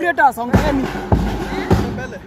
Gladiator, songeni. Mbele.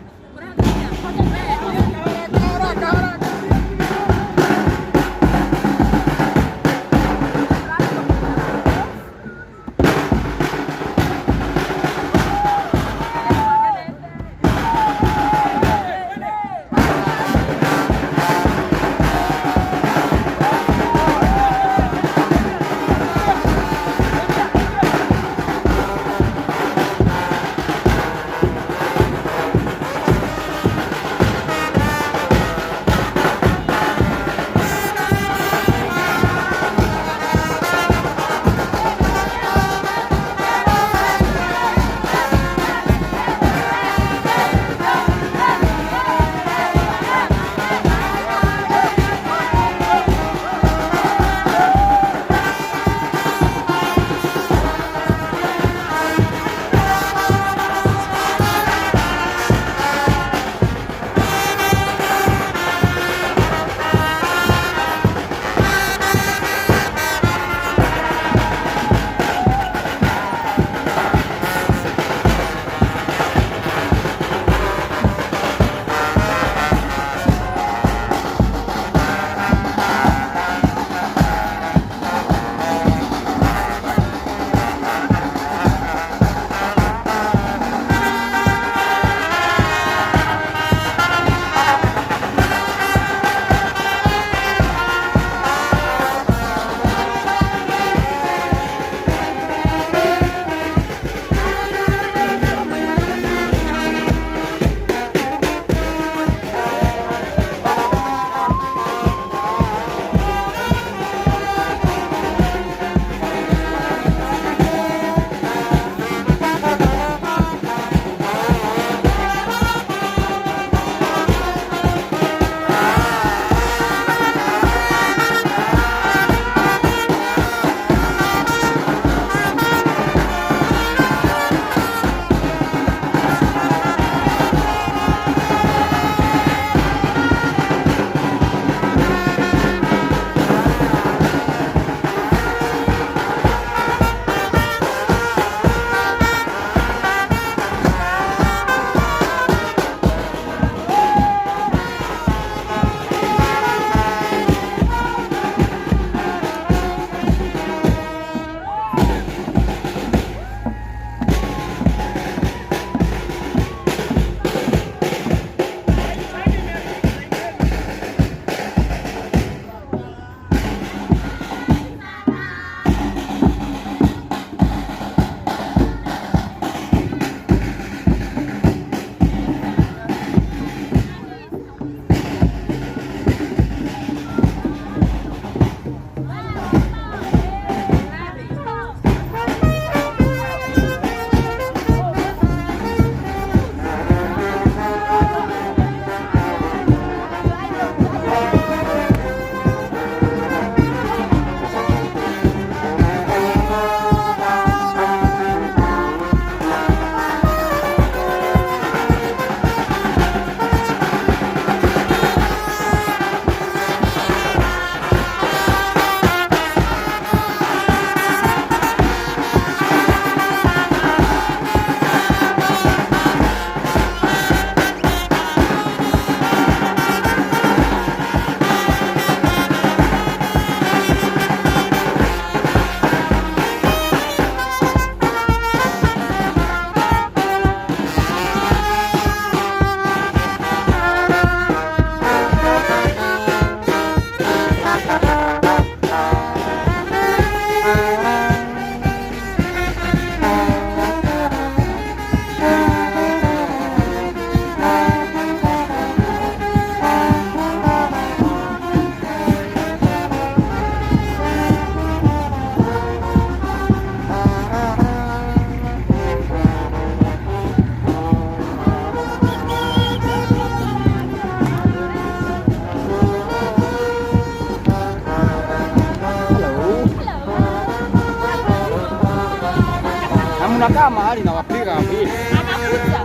Unakaa mahali na wapiga mbili. Anakuja.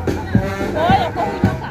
Oyo kwa kutoka.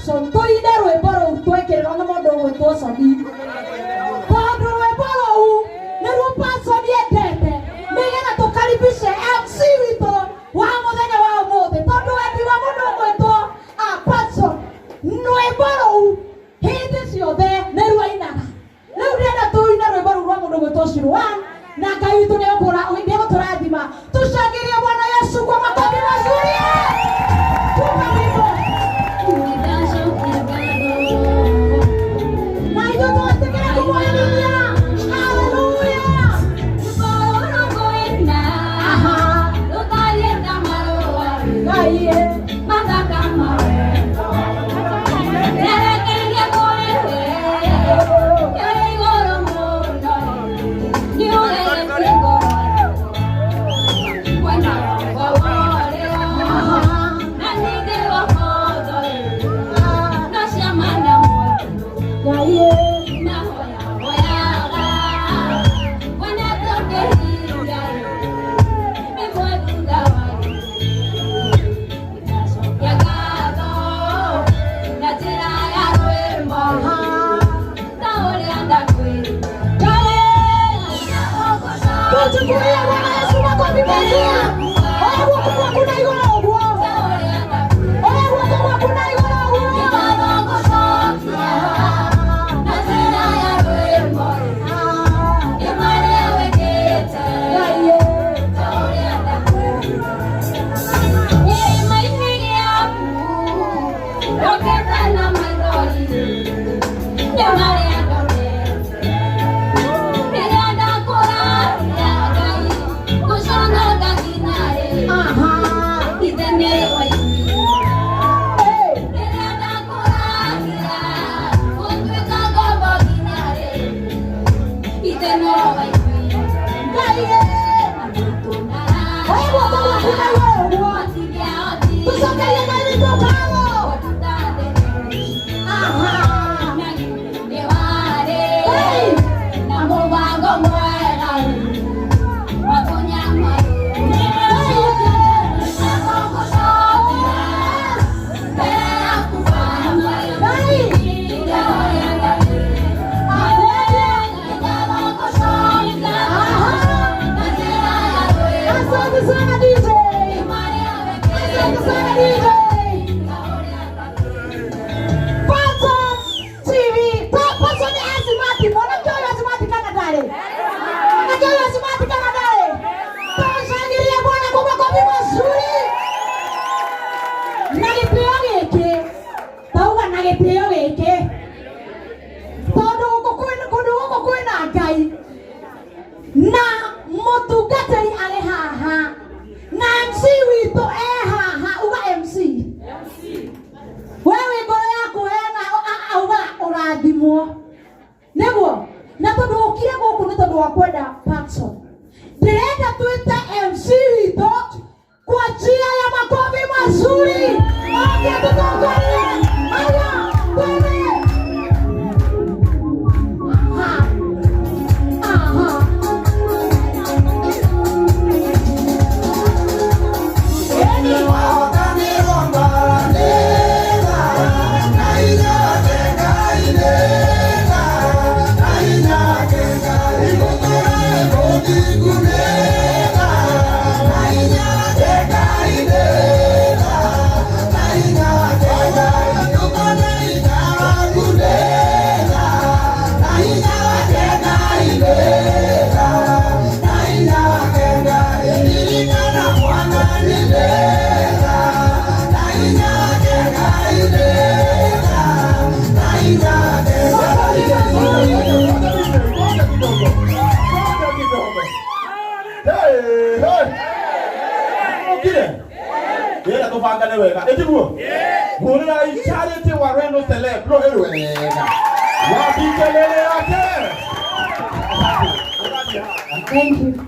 Patson toide rwimbo rũu twekĩrĩrwo nĩ mũndũ ũgwĩtwo Sodi. Tondũ rwimbo rũu nĩruo Patson endete nĩgetha tũkaribishe MC witũ wa mũthenya wa ũmũthĩ. Tondũ wendi wa mũndũ ũgwĩtwo Patson rwimbo rũu hĩndĩ ciothe nĩruo ainaga. Rĩu ndĩrenda tũine rwimbo rũu rwa mũndũ ũgwĩtwo Siruan na Ngai witũ nĩegũtũrathima. Tũcangĩrie Bwana Yesu kwa makofi mazuri.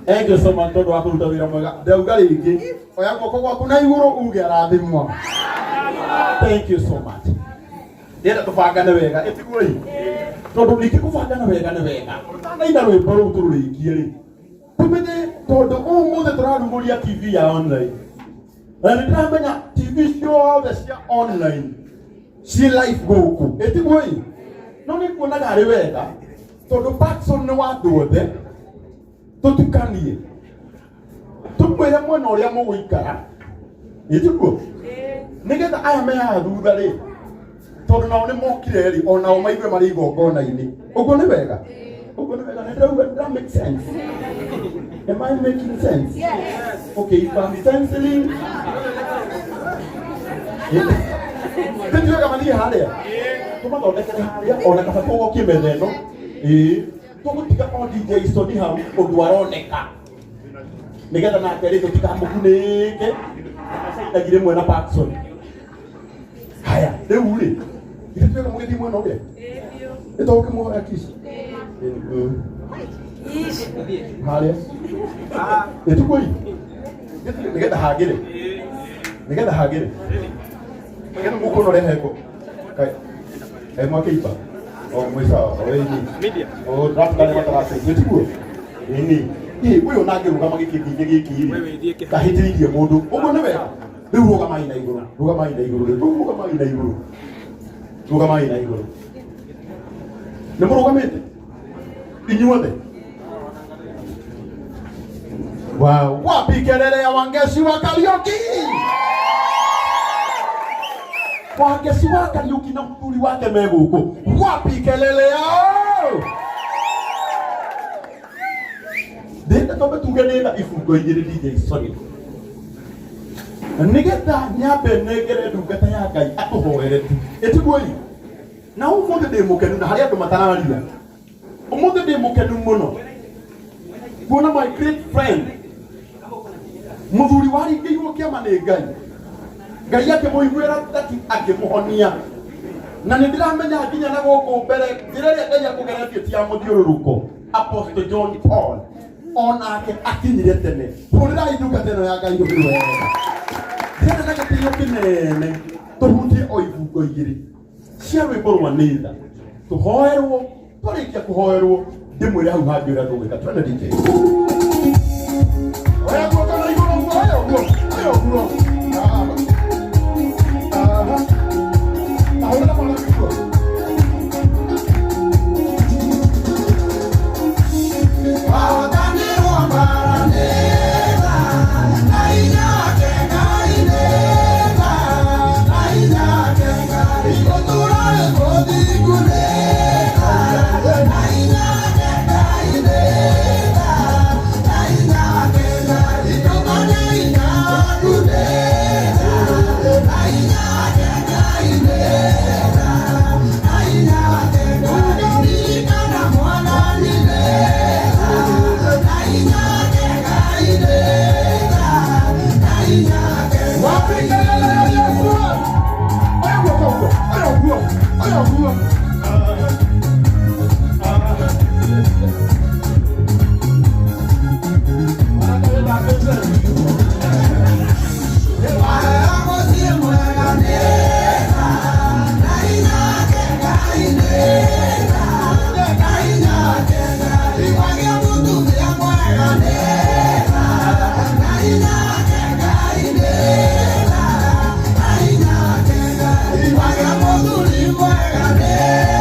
Thank you so much. Todo wakuruta wira mwega. Ndauga ringi. Oya guoko gwaku na iguru uge arathimwo. Thank you so much. Ndenda tubangane wega. Etigui. Todo niki kubangana wega na wega. Ndaina rwimbo ru tururikie ri. Tumenye todo umuthe turarunguria TV ya online. Na ndamenya TV ciothe cia online ci life gũkũ ĩtiguo ĩ no nĩ kuonaga arĩ wega tondũ Paxson nĩ wa andũ othe tũtukanie tũkwĩre mwena ũrĩa mũgũikara ĩtiguo nĩgetha aya me haha thutha rĩ tondũ nao nĩ mokire rĩ onao maigue marĩ igongona-inĩ ũguo nĩ wega that makes sense. Am I making sense? Yes. Okay, if I'm sensible. Then you come here, Haria. Come on, let's Haria. Or like a photo of Kimeno. Don't pick up on DJ Stony House or Duaroneka. Negata na kere to tika mukune. Na gire mwana Paxson. Haya, de ule. Ile tuwe kama ngeti mwana ule. Ito kama mwana kishi. Haria. Ito koi. Negata hagire. Negata hagire. Kena mukono le heko. Kai. Mwakeipa. Mwesa, media. Draft kale matarase. Ito ini. Wewe unageruka magikiki giki. Kahitirikie mundu. Ugo ne wega. Riu rugama ina iguru. Rugama ina iguru. Rugama ina iguru. Rugama ina iguru. Ne murugamete. Inyuothe. Wow, wapi kelele ya Wangeci wa Kariuki? Wangeci wa Kariuki na mthuri wake me guku. Wapi kelele yao? Denda tobe tugenera ifungo igire DJ Sony. Nigetha nyambe negere ndungata ya Ngai atuhoere tu. Etiguo yi. Na umuthi ndi mukenu na hari andu matararira. Umuthi ndi mukenu muno. Kuona my great friend. Muthuri wari ngiwo kiama ni Ngai. Ngai yake muigwira taki akimuhonia. Na nindiramenya nginya na guku mbere ndireria Ngai akugeretie ti amuthiururuko. Apostle John Paul onake akinyire tene. Purira iduka tene ya Ngai ngiwe. Ndira na gatiyo kinene. Tuhutie oivugo igiri. Cia rwimbo rwanitha. Tuhoerwo, turikia kuhoerwo ndimwire hau hangira ndugika twende DJ. Oya kuoka na iguru ngo oyo guo. Ahora para micro. Yeah.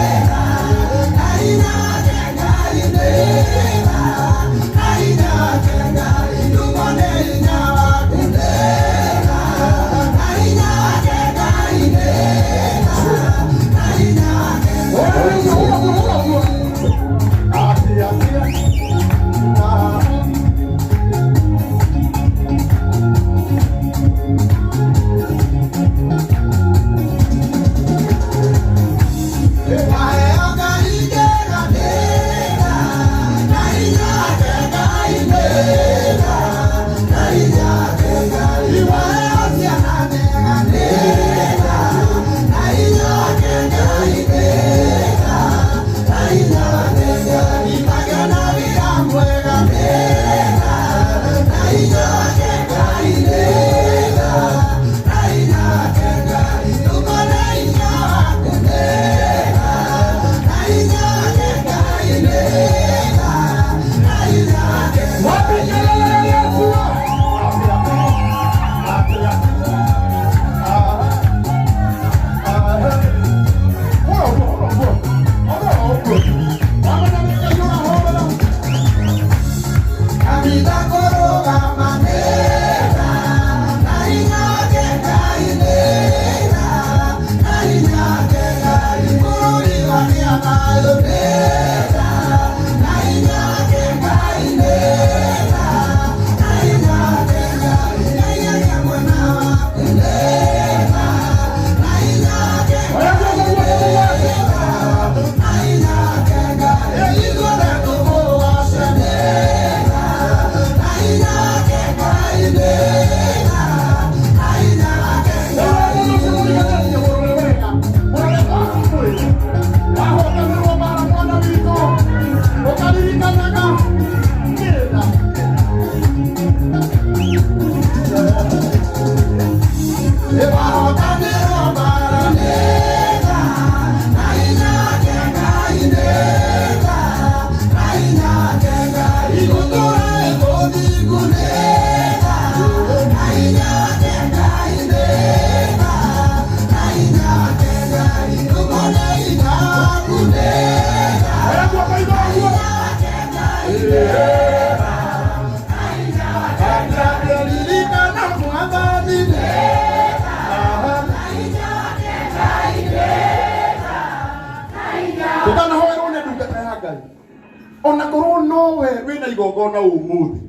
Ona korwo nowe wina igongona umuthi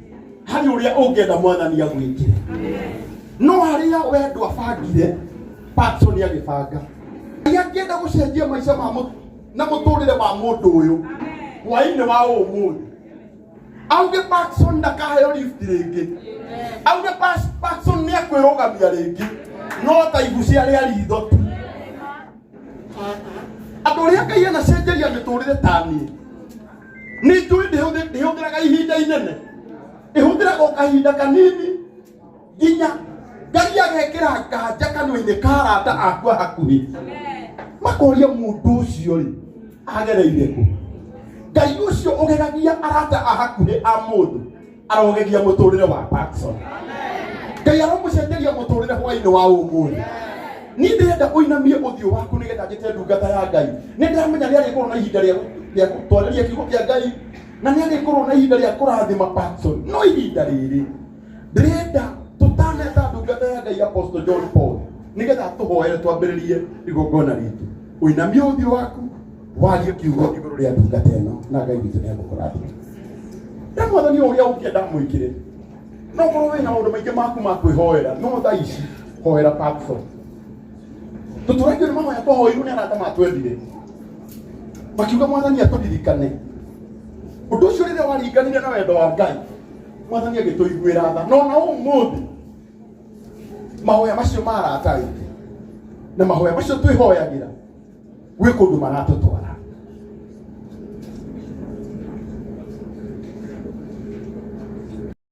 hari uria ungienda mwathani agwikire no haria wendo abangire Patson agibanga akienda gucenjia maica ma na muturire wa mundu uyu waini wa umuthi auge Patson ndakaheo lift ringi auge Patson ni akwirugamia ringi no ta igucia ria ritho tu andu ria Ngai anacenjeria miturire tani ni njui ndihũthĩraga ihinda inene ihũthĩraga o kahinda kanini nginya Ngai agekĩra nganja kanua-inĩ ka arata akwa hakuhĩ makoria mũndũ ũcio rĩ agereire kũ Ngai ũcio ũgegagia arata a hakuhĩ a mũndũ arogegia mũtũrĩre wa Patson Ngai aromũcenjeria mũtũrĩre hwainĩ wa ũmũthĩ ni ndĩrenda ũinamie ũthiũ waku nĩgetha njĩte ndungata ya Ngai nĩ ndĩramenya nĩ arĩkorwo na ihinda rĩa gũtwarĩria kiugo kĩa Ngai na nĩ arĩkorwo na ihinda rĩa kũrathima Patson no ihinda rĩrĩ ndĩrenda tũtaneta ndungata ya Ngai Apostle John Paul nĩgetha tũhoere twambĩrĩrie igongona ritũ ũinamie ũthiũ waku warie kiugo igũrũ rĩa ndungata ĩno na Ngai witũ nĩ agũkũrathima na mwathani ũrĩa ũngĩenda mwĩkĩre no korwo wĩna maũndũ maingĩ maku ma kwĩhoera no thaa ici hoera Patson tuturaigire mama ya tũhoirwo nĩ arata matwendire makiuga mwathani atũririkane ũndũ ũcio rĩrĩa waringanire na wendo wa Ngai mwathani agĩtũiguĩra tha no na ũmũthĩ mahoya macio ma arata aitũ na mahoya macio twĩhoyagĩra gwĩ kũndũ maratũtwara